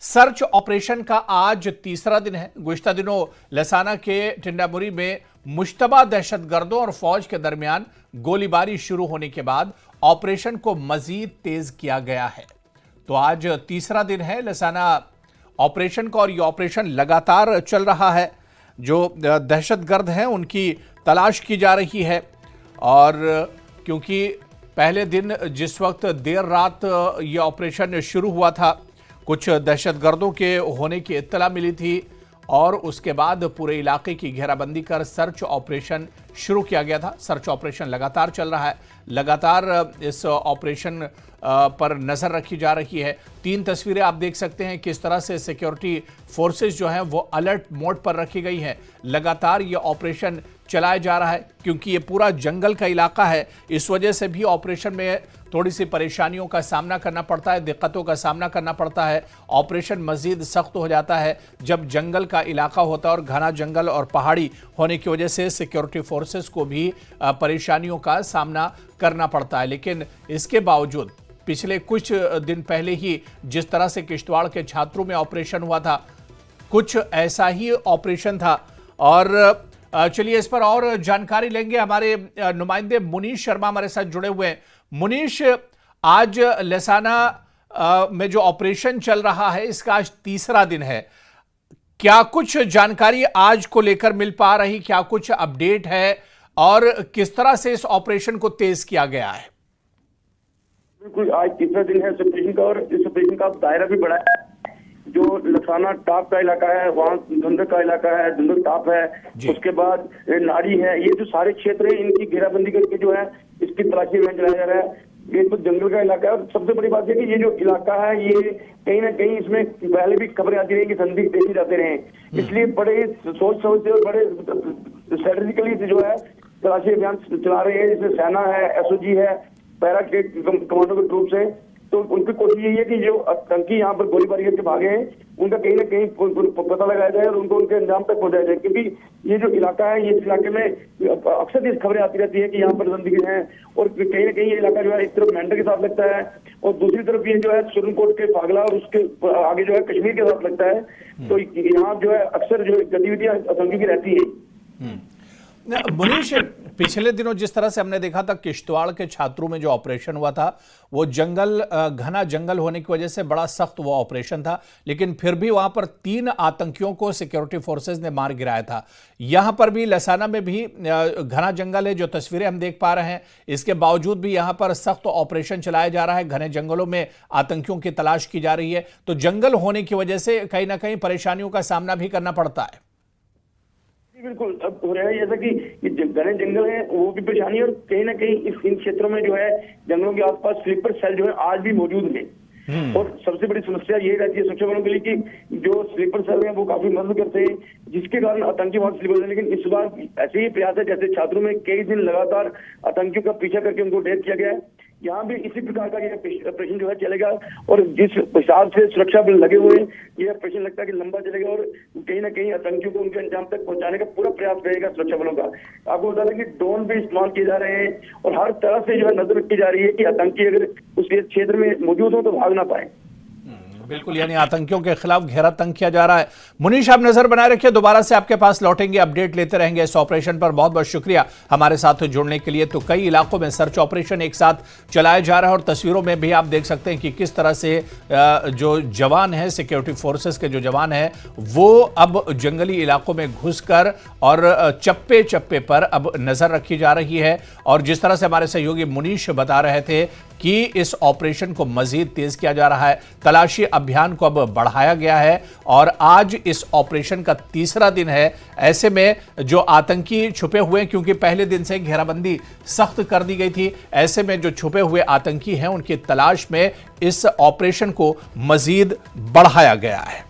Search operation का आज तीसरा दिन है। गुज़िश्ता दिनों लसाना के टिंडामुरी में मुश्तबा दहशतगर्दों और फौज के दरमियान गोलीबारी शुरू होने के बाद ऑपरेशन को मजीद तेज किया गया है। तो आज तीसरा दिन है लसाना ऑपरेशन का और ये ऑपरेशन लगातार चल रहा है। जो दहशतगर्द हैं उनकी तलाश की जा रही है और क्योंकि पहले दिन जिस वक्त देर रात ये ऑपरेशन शुरू हुआ था, कुछ दहशतगर्दों के होने की इत्तला मिली थी और उसके बाद पूरे इलाके की घेराबंदी कर सर्च ऑपरेशन शुरू किया गया था। सर्च ऑपरेशन लगातार चल रहा है। लगातार इस ऑपरेशन पर नज़र रखी जा रही है। 3 तस्वीरें आप देख सकते हैं किस तरह से सिक्योरिटी फोर्सेस जो हैं वो अलर्ट मोड पर रखी गई हैं। लगातार ये ऑपरेशन चलाया जा रहा है क्योंकि ये पूरा जंगल का इलाका है। इस वजह से भी ऑपरेशन में थोड़ी सी परेशानियों का सामना करना पड़ता है, दिक्कतों का सामना करना पड़ता है। ऑपरेशन मज़ीद सख्त हो जाता है जब जंगल का इलाका होता है और घना जंगल और पहाड़ी होने की वजह से सिक्योरिटी फोर्सेस को भी परेशानियों का सामना करना पड़ता है। लेकिन इसके बावजूद पिछले कुछ दिन पहले ही जिस तरह से किश्तवाड़ के छात्रों में ऑपरेशन हुआ था, कुछ ऐसा ही ऑपरेशन था। और चलिए इस पर और जानकारी लेंगे। हमारे नुमाइंदे मुनीश शर्मा हमारे साथ जुड़े हुए हैं। मुनीश, आज लसाना में जो ऑपरेशन चल रहा है इसका आज तीसरा दिन है। क्या कुछ जानकारी आज को लेकर मिल पा रही, क्या कुछ अपडेट है और किस तरह से इस ऑपरेशन को तेज किया गया है? बिल्कुल, आज तीसरा दिन है इस ऑपरेशन का और इस ऑपरेशन का दायरा भी बड़ा है। जो लसाना टॉप का इलाका है, वहाँ धुंधर का इलाका है, धुंधर टॉप है, उसके बाद नाड़ी है, ये जो सारे क्षेत्र है इनकी घेराबंदी करके जो है इसकी तलाशी अभियान चलाया जा रहा है। ये तो जंगल का इलाका है और सबसे बड़ी बात है कि ये जो इलाका है ये कहीं ना कहीं इसमें पहले भी खबरें आती रही कि संदिग्ध देखे जाते रहे, इसलिए बड़े सोच समझ से और बड़े स्ट्रेटेजिकली से जो है तलाशी अभियान चला रहे हैं। जिसमें सेना है, एसओजी है, पैरा के कमांडो के ट्रूप्स हैं। तो उनकी कोशिश यही है कि जो आतंकी यहाँ पर गोलीबारी करके भागे हैं उनका कहीं ना कहीं पता लगाया जाए और उनको उनके अंजाम तक पहुंचाया जाए, क्योंकि ये जो इलाका है ये इस इलाके में अक्सर ये खबरें आती रहती है कि यहाँ पर बंदगी हैं और कहीं ना कहीं ये इलाका जो है एक तरफ मेंढर के साथ लगता है और दूसरी तरफ ये जो है सुरनकोट के फागला और उसके आगे जो है कश्मीर के साथ लगता है। तो यहाँ जो है अक्सर जो गतिविधियां आतंकी की रहती है। मुनीश, पिछले दिनों जिस तरह से हमने देखा था किश्तवाड़ के छात्रों में जो ऑपरेशन हुआ था वो जंगल, घना जंगल होने की वजह से बड़ा सख्त वो ऑपरेशन था, लेकिन फिर भी वहां पर 3 आतंकियों को सिक्योरिटी फोर्सेस ने मार गिराया था। यहां पर भी लसाना में भी घना जंगल है, जो तस्वीरें हम देख पा रहे हैं। इसके बावजूद भी यहां पर सख्त ऑपरेशन चलाया जा रहा है। घने जंगलों में आतंकियों की तलाश की जा रही है। तो जंगल होने की वजह से कहीं ना कहीं परेशानियों का सामना भी करना पड़ता है। बिल्कुल, अब हो रहा है जैसा कि घने जंगल है वो भी परेशानी है और कहीं ना कहीं इन क्षेत्रों में जो है जंगलों के आसपास स्लीपर सेल जो है आज भी मौजूद है। और सबसे बड़ी समस्या ये रहती है सुरक्षा बलों के लिए कि जो स्लीपर सेल हैं वो काफी मदद करते हैं, जिसके कारण आतंकी वहां स्लीपर सेल। लेकिन इस बार ऐसे ही प्रयास है जैसे छात्रों में कई दिन लगातार आतंकियों का पीछा करके उनको ढेर किया गया है। यहाँ भी इसी प्रकार का ये ऑपरेशन जो है चलेगा और जिस हिसाब से सुरक्षा बल लगे हुए हैं ये ऑपरेशन लगता है कि लंबा चलेगा और कहीं ना कहीं आतंकियों को उनके अंजाम तक पहुंचाने का पूरा प्रयास रहेगा सुरक्षा बलों का। आपको बता दें कि ड्रोन भी इस्तेमाल किए जा रहे हैं और हर तरह से जो है नजर रखी जा रही है कि आतंकी अगर उस क्षेत्र में मौजूद हो तो भाग ना पाए। बिल्कुल, यानी आतंकियों के खिलाफ घेरा तंग किया जा रहा है। मुनीश, आप नजर बनाए रखिए, दोबारा से आपके पास लौटेंगे, अपडेट लेते रहेंगे इस ऑपरेशन पर। बहुत बहुत शुक्रिया हमारे साथ जुड़ने के लिए। तो कई इलाकों में सर्च ऑपरेशन एक साथ चलाया जा रहा है और तस्वीरों में भी आप देख सकते हैं कि किस तरह से जो जवान है, सिक्योरिटी फोर्सेस के जो जवान है वो अब जंगली इलाकों में घुसकर और चप्पे चप्पे पर अब नजर रखी जा रही है। और जिस तरह से हमारे सहयोगी मुनीश बता रहे थे कि इस ऑपरेशन को मजीद तेज किया जा रहा है, तलाशी अभियान को अब बढ़ाया गया है और आज इस ऑपरेशन का तीसरा दिन है। ऐसे में जो आतंकी छुपे हुए हैं, क्योंकि पहले दिन से घेराबंदी सख्त कर दी गई थी, ऐसे में जो छुपे हुए आतंकी हैं उनकी तलाश में इस ऑपरेशन को मजीद बढ़ाया गया है।